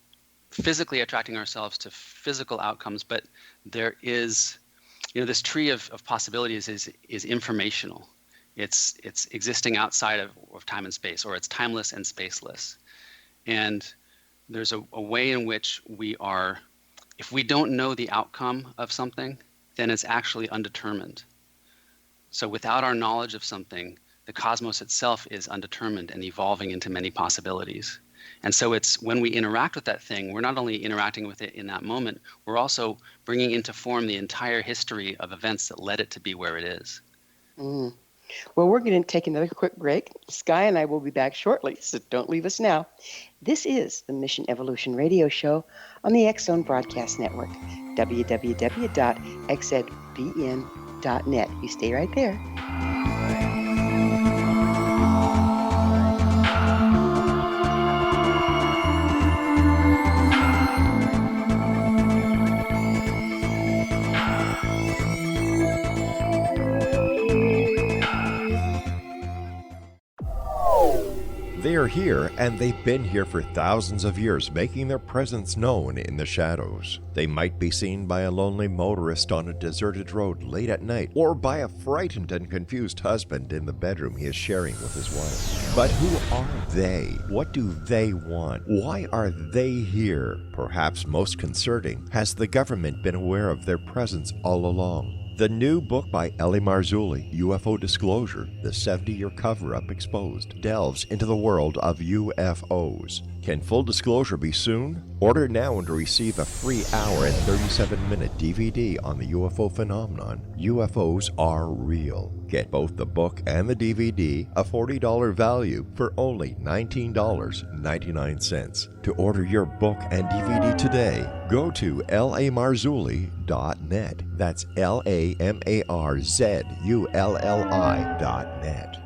physically attracting ourselves to physical outcomes, but there is, this tree of possibilities is informational. It's existing outside of time and space, or it's timeless and spaceless. And there's a way in which we are, if we don't know the outcome of something, then it's actually undetermined. So without our knowledge of something, the cosmos itself is undetermined and evolving into many possibilities. And so it's when we interact with that thing, we're not only interacting with it in that moment, we're also bringing into form the entire history of events that led it to be where it is. Mm. Well, we're going to take another quick break. Sky and I will be back shortly, so don't leave us now. This is the Mission Evolution Radio Show on the X-Zone Broadcast Network, www.xzbn.net. You stay right there. They are here, and they've been here for thousands of years, making their presence known in the shadows. They might be seen by a lonely motorist on a deserted road late at night, or by a frightened and confused husband in the bedroom he is sharing with his wife. But who are they? What do they want? Why are they here? Perhaps most concerning, has the government been aware of their presence all along? The new book by Elvia Marzulli, UFO Disclosure, the 70-year cover-up exposed, delves into the world of UFOs. Can full disclosure be soon? Order now and receive a free hour and 37-minute DVD on the UFO phenomenon. UFOs are real. Get both the book and the DVD, a $40 value, for only $19.99. To order your book and DVD today, go to lamarzulli.net. That's LAMARZULLI.net.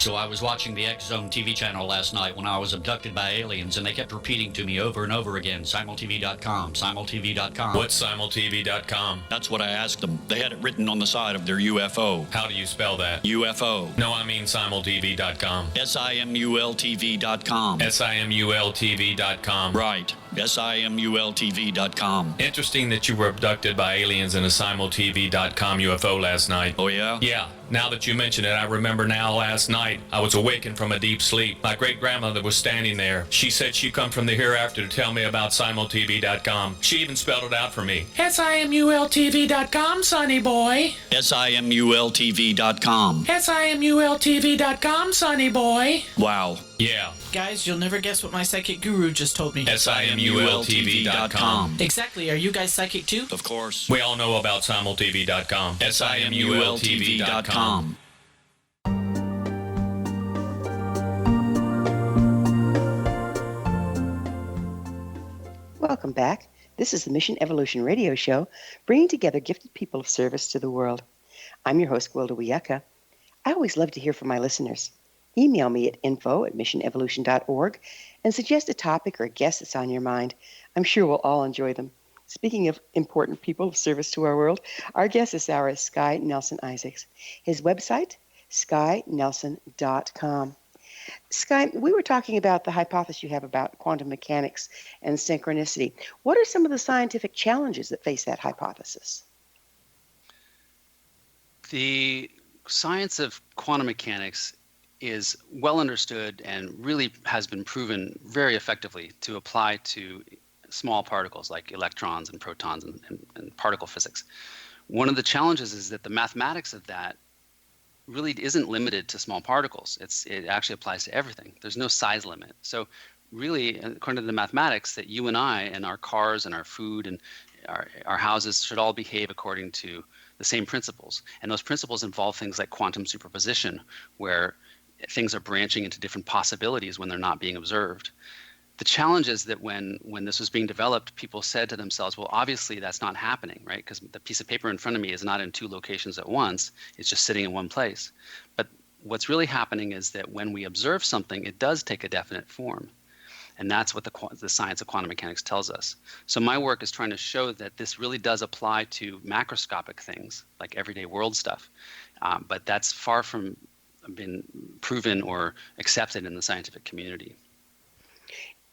So I was watching the X Zone TV channel last night when I was abducted by aliens, and they kept repeating to me over and over again, simultv.com, simultv.com. What's simultv.com? That's what I asked them. They had it written on the side of their UFO. How do you spell that? UFO. No, I mean simultv.com. simultv.com. simultv.com. Right. simultv.com. Interesting that you were abducted by aliens in a simultv.com UFO last night. Oh, yeah? Yeah. Now that you mention it, I remember now last night I was awakened from a deep sleep. My great-grandmother was standing there. She said she come from the hereafter to tell me about simultv.com. She even spelled it out for me. simultv.com, sonny boy. simultv.com. simultv.com, sonny boy. Wow. Yeah. Guys, you'll never guess what my psychic guru just told me. simultv.com. Exactly. Are you guys psychic too? Of course. We all know about simultv.com. simultv.com. Welcome back. This is the Mission Evolution Radio Show, bringing together gifted people of service to the world. I'm your host, Gwilda Wiyaka. I always love to hear from my listeners. Email me at info@missionevolution.org and suggest a topic or a guest that's on your mind. I'm sure we'll all enjoy them. Speaking of important people of service to our world, our guest this hour is Sky Nelson Isaacs. His website, skynelson.com. Sky, we were talking about the hypothesis you have about quantum mechanics and synchronicity. What are some of the scientific challenges that face that hypothesis? The science of quantum mechanics is well understood and really has been proven very effectively to apply to small particles like electrons and protons and particle physics. One of the challenges is that the mathematics of that really isn't limited to small particles. It actually applies to everything. There's no size limit. So really, according to the mathematics, that you and I and our cars and our food and our houses should all behave according to the same principles. And those principles involve things like quantum superposition, where things are branching into different possibilities when they're not being observed. The challenge is that when this was being developed, people said to themselves, well, obviously that's not happening, right? Because the piece of paper in front of me is not in two locations at once. It's just sitting in one place. But what's really happening is that when we observe something, it does take a definite form. And that's what the science of quantum mechanics tells us. So my work is trying to show that this really does apply to macroscopic things, like everyday world stuff. But that's far from been proven or accepted in the scientific community.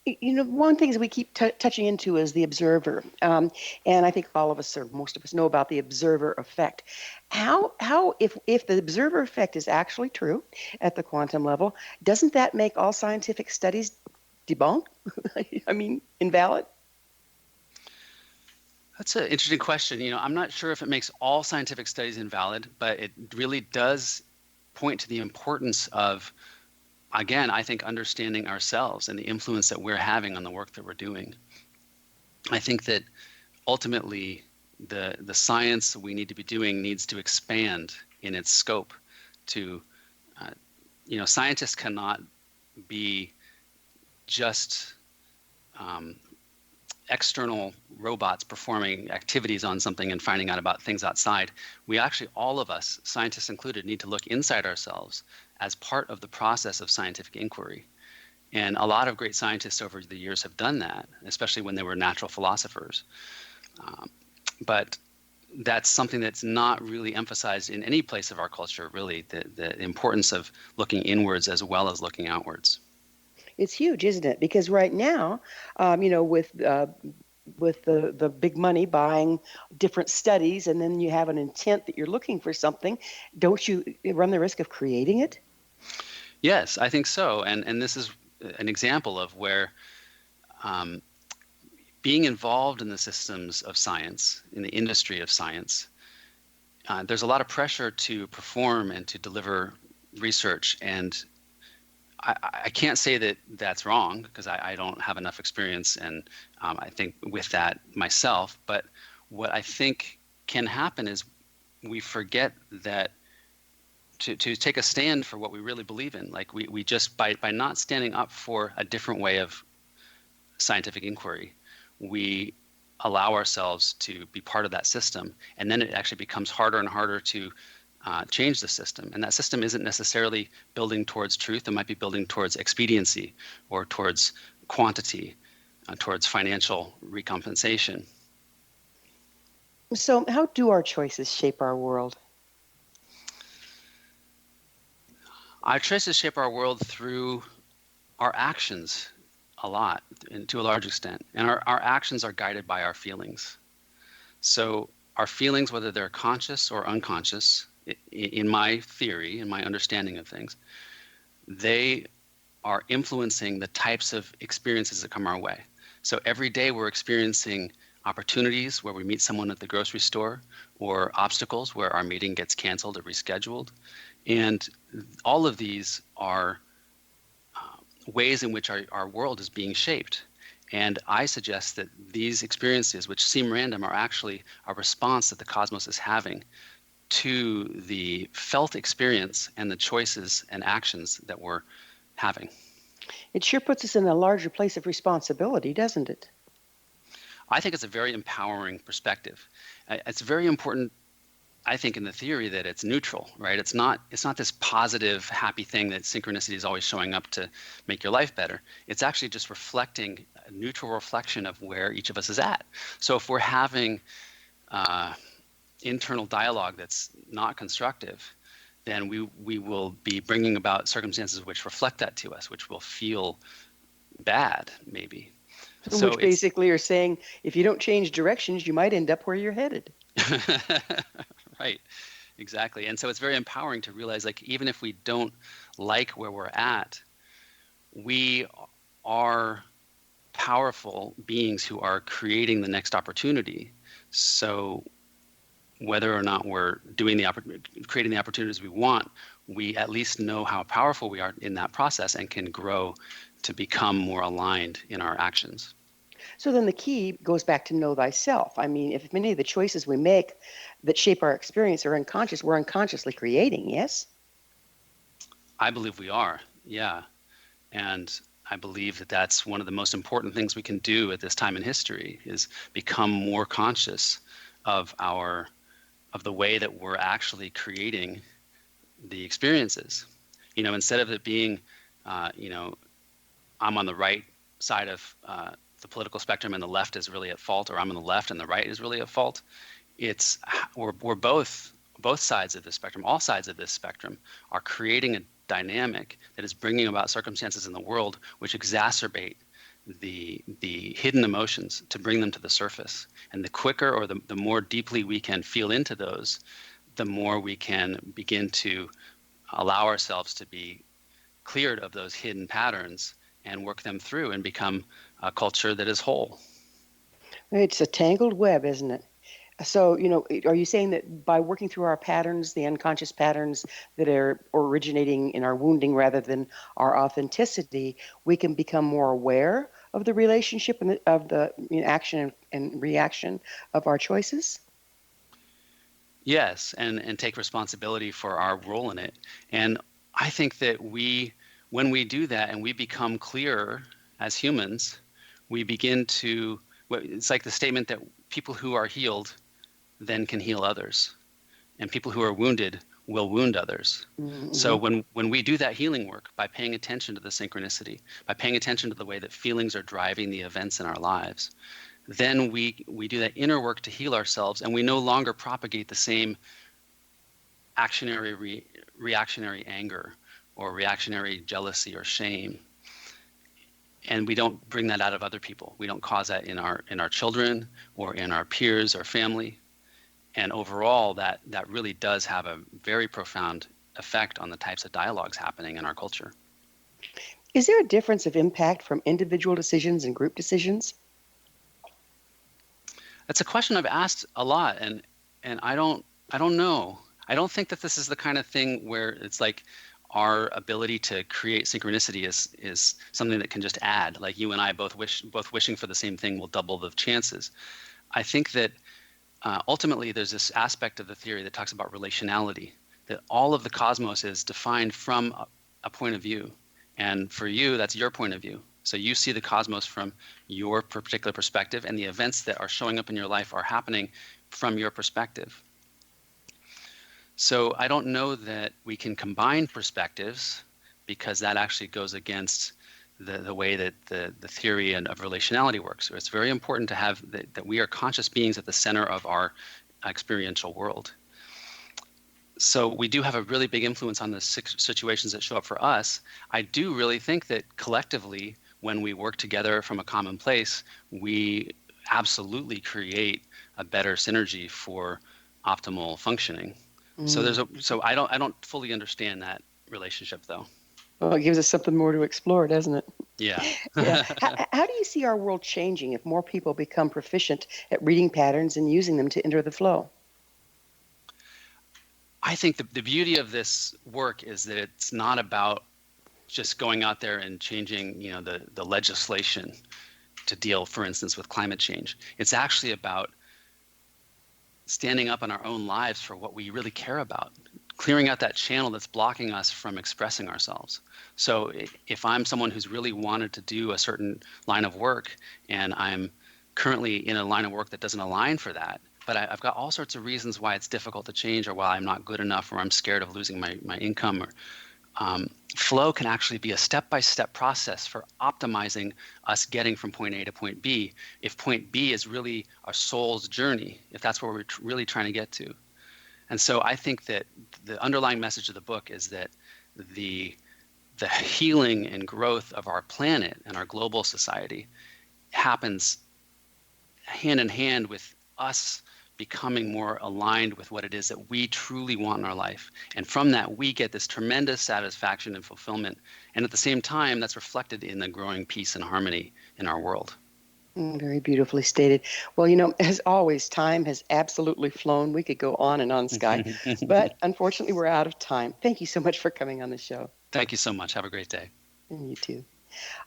You know, one of the things we keep touching into is the observer. And I think all of us, or most of us, know about the observer effect. If the observer effect is actually true at the quantum level, doesn't that make all scientific studies debunked? I mean, invalid? That's an interesting question. You know, I'm not sure if it makes all scientific studies invalid, but it really does point to the importance of, again, I think, understanding ourselves and the influence that we're having on the work that we're doing. I think that ultimately the science we need to be doing needs to expand in its scope to, scientists cannot be just external robots performing activities on something and finding out about things outside. We actually, all of us, scientists included, need to look inside ourselves as part of the process of scientific inquiry. And a lot of great scientists over the years have done that, especially when they were natural philosophers. But that's something that's not really emphasized in any place of our culture, really, the importance of looking inwards as well as looking outwards. It's huge, isn't it? Because right now, with the big money buying different studies, and then you have an intent that you're looking for something, don't you run the risk of creating it? Yes, I think so. And this is an example of where being involved in the systems of science, in the industry of science, there's a lot of pressure to perform and to deliver research. And I can't say that that's wrong, because I don't have enough experience, and I think with that myself. But what I think can happen is we forget that to take a stand for what we really believe in. Like we just, by not standing up for a different way of scientific inquiry, we allow ourselves to be part of that system. And then it actually becomes harder and harder to change the system. And that system isn't necessarily building towards truth. It might be building towards expediency or towards quantity, towards financial recompensation. So, how do our choices shape our world? Our choices shape our world through our actions a lot, and to a large extent. And our actions are guided by our feelings. So our feelings, whether they're conscious or unconscious, in my theory, in my understanding of things, they are influencing the types of experiences that come our way. So every day we're experiencing opportunities where we meet someone at the grocery store, or obstacles where our meeting gets canceled or rescheduled. And all of these are ways in which our world is being shaped. And I suggest that these experiences, which seem random, are actually a response that the cosmos is having to the felt experience and the choices and actions that we're having. It sure puts us in a larger place of responsibility, doesn't it? I think it's a very empowering perspective. It's very important, I think, in the theory that it's neutral, right? It's not this positive, happy thing that synchronicity is always showing up to make your life better. It's actually just reflecting a neutral reflection of where each of us is at. So if we're having internal dialogue that's not constructive, then we will be bringing about circumstances which reflect that to us, which will feel bad, maybe. So which basically are saying, if you don't change directions, you might end up where you're headed. Right, exactly. And so it's very empowering to realize, like, even if we don't like where we're at, we are powerful beings who are creating the next opportunity. So whether or not we're creating the opportunities we want, we at least know how powerful we are in that process and can grow to become more aligned in our actions. So then the key goes back to know thyself. I mean, if many of the choices we make that shape our experience are unconscious, we're unconsciously creating, yes? I believe we are, yeah. And I believe that that's one of the most important things we can do at this time in history, is become more conscious of the way that we're actually creating the experiences. You know, instead of it being, I'm on the right side of the political spectrum and the left is really at fault, or I'm on the left and the right is really at fault. It's we're both sides of the spectrum. All sides of this spectrum are creating a dynamic that is bringing about circumstances in the world which exacerbate the hidden emotions to bring them to the surface. And the quicker or the more deeply we can feel into those, the more we can begin to allow ourselves to be cleared of those hidden patterns and work them through and become a culture that is whole. It's a tangled web, isn't it? So, are you saying that by working through our patterns, the unconscious patterns that are originating in our wounding rather than our authenticity, we can become more aware of the relationship and of the action and reaction of our choices? Yes, and take responsibility for our role in it. And I think that when we do that and we become clearer as humans, we begin to, it's like the statement that people who are healed then can heal others, and people who are wounded will wound others. Mm-hmm. So when we do that healing work by paying attention to the synchronicity, by paying attention to the way that feelings are driving the events in our lives, then we do that inner work to heal ourselves, and we no longer propagate the same reactionary anger or reactionary jealousy or shame. And we don't bring that out of other people. We don't cause that in our children or in our peers or family. And overall, that really does have a very profound effect on the types of dialogues happening in our culture. Is there a difference of impact from individual decisions and group decisions? That's a question I've asked a lot, and I don't know. I don't think that this is the kind of thing where it's like our ability to create synchronicity is something that can just add, like you and I both wishing for the same thing will double the chances. I think that ultimately there's this aspect of the theory that talks about relationality, that all of the cosmos is defined from a point of view. And for you, that's your point of view. So you see the cosmos from your particular perspective, and the events that are showing up in your life are happening from your perspective. So I don't know that we can combine perspectives, because that actually goes against the way that the theory of relationality works. So it's very important to have that we are conscious beings at the center of our experiential world. So we do have a really big influence on the situations that show up for us. I do really think that collectively, when we work together from a common place, we absolutely create a better synergy for optimal functioning. So I don't fully understand that relationship, though. Well, it gives us something more to explore, doesn't it? Yeah. Yeah. How do you see our world changing if more people become proficient at reading patterns and using them to enter the flow? I think the beauty of this work is that it's not about just going out there and changing, the legislation to deal, for instance, with climate change. It's actually about standing up in our own lives for what we really care about, clearing out that channel that's blocking us from expressing ourselves. So if I'm someone who's really wanted to do a certain line of work, and I'm currently in a line of work that doesn't align for that, but I've got all sorts of reasons why it's difficult to change, or why I'm not good enough, or I'm scared of losing my income, or flow can actually be a step-by-step process for optimizing us getting from point A to point B, if point B is really our soul's journey, if that's where we're really trying to get to. And so I think that the underlying message of the book is that the healing and growth of our planet and our global society happens hand in hand with us becoming more aligned with what it is that we truly want in our life. And from that, we get this tremendous satisfaction and fulfillment. And at the same time, that's reflected in the growing peace and harmony in our world. Very beautifully stated. Well, as always, time has absolutely flown. We could go on and on, Sky, but unfortunately, we're out of time. Thank you so much for coming on the show. Thank you so much. Have a great day. And you too.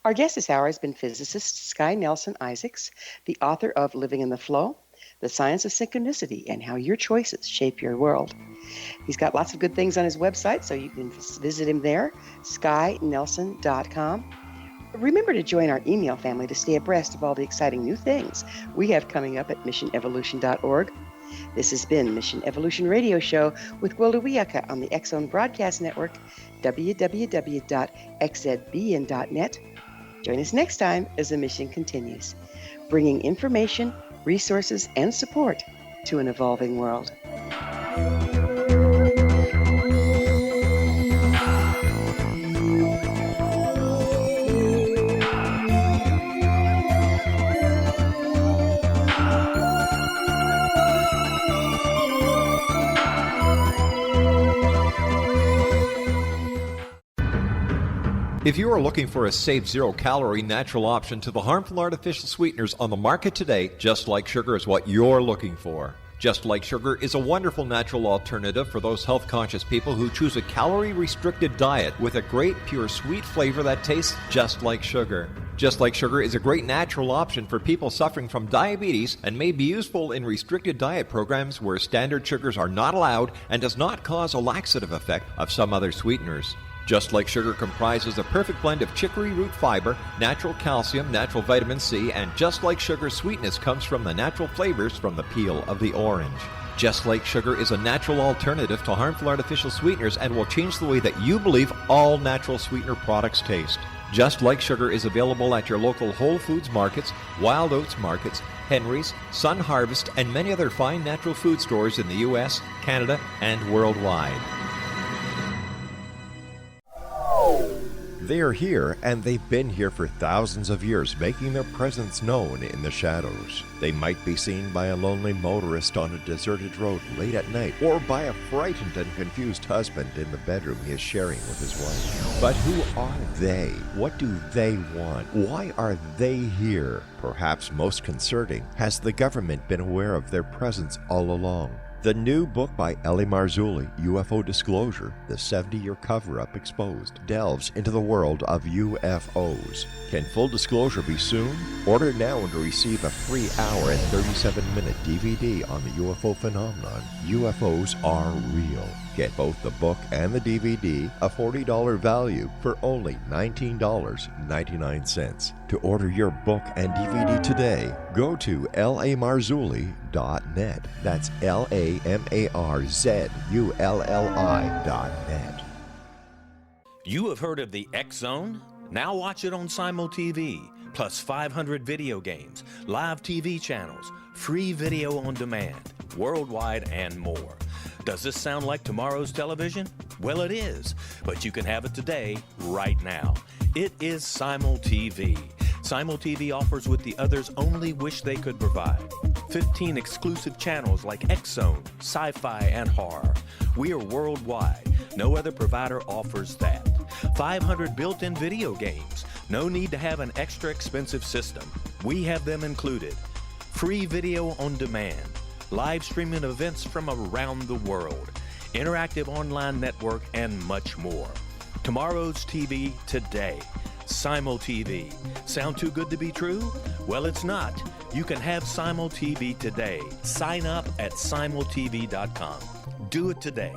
Our guest this hour has been physicist Sky Nelson Isaacs, the author of Living in the Flow, The Science of Synchronicity, and How Your Choices Shape Your World. He's got lots of good things on his website, so you can visit him there, skynelson.com. Remember to join our email family to stay abreast of all the exciting new things we have coming up at missionevolution.org. This has been Mission Evolution Radio Show with Gwilda Wiyaka on the X-Zone Broadcast Network, www.xzbn.net. Join us next time as the mission continues, bringing information, resources, and support to an evolving world. If you are looking for a safe, zero-calorie natural option to the harmful artificial sweeteners on the market today, Just Like Sugar is what you're looking for. Just Like Sugar is a wonderful natural alternative for those health-conscious people who choose a calorie-restricted diet with a great, pure, sweet flavor that tastes just like sugar. Just Like Sugar is a great natural option for people suffering from diabetes and may be useful in restricted diet programs where standard sugars are not allowed and does not cause a laxative effect of some other sweeteners. Just Like Sugar comprises a perfect blend of chicory root fiber, natural calcium, natural vitamin C, and Just Like Sugar's sweetness comes from the natural flavors from the peel of the orange. Just Like Sugar is a natural alternative to harmful artificial sweeteners and will change the way that you believe all natural sweetener products taste. Just Like Sugar is available at your local Whole Foods markets, Wild Oats markets, Henry's, Sun Harvest, and many other fine natural food stores in the U.S., Canada, and worldwide. They are here, and they've been here for thousands of years, making their presence known in the shadows. They might be seen by a lonely motorist on a deserted road late at night, or by a frightened and confused husband in the bedroom he is sharing with his wife. But who are they? What do they want? Why are they here? Perhaps most concerning, has the government been aware of their presence all along? The new book by Ellie Marzulli, UFO Disclosure, the 70-year cover-up exposed, delves into the world of UFOs. Can full disclosure be soon? Order now and receive a free hour and 37-minute DVD on the UFO phenomenon. UFOs are real. Get both the book and the DVD, a $40 value, for only $19.99. To order your book and DVD today, go to lamarzulli.net. That's LAMARZULLI.net. You have heard of the X Zone? Now watch it on Simul TV, plus 500 video games, live TV channels, free video on demand, worldwide, and more. Does this sound like tomorrow's television? Well, it is, but you can have it today, right now. It is Simul TV. Simul TV offers what the others only wish they could provide. 15 exclusive channels like X Zone, sci-fi, and horror. We are worldwide. No other provider offers that. 500 built-in video games. No need to have an extra expensive system. We have them included. Free video on demand. Live streaming events from around the world. Interactive online network, and much more. Tomorrow's TV today. Simul TV. Sound too good to be true? Well, it's not. You can have Simul TV today. Sign up at simultv.com. Do it today.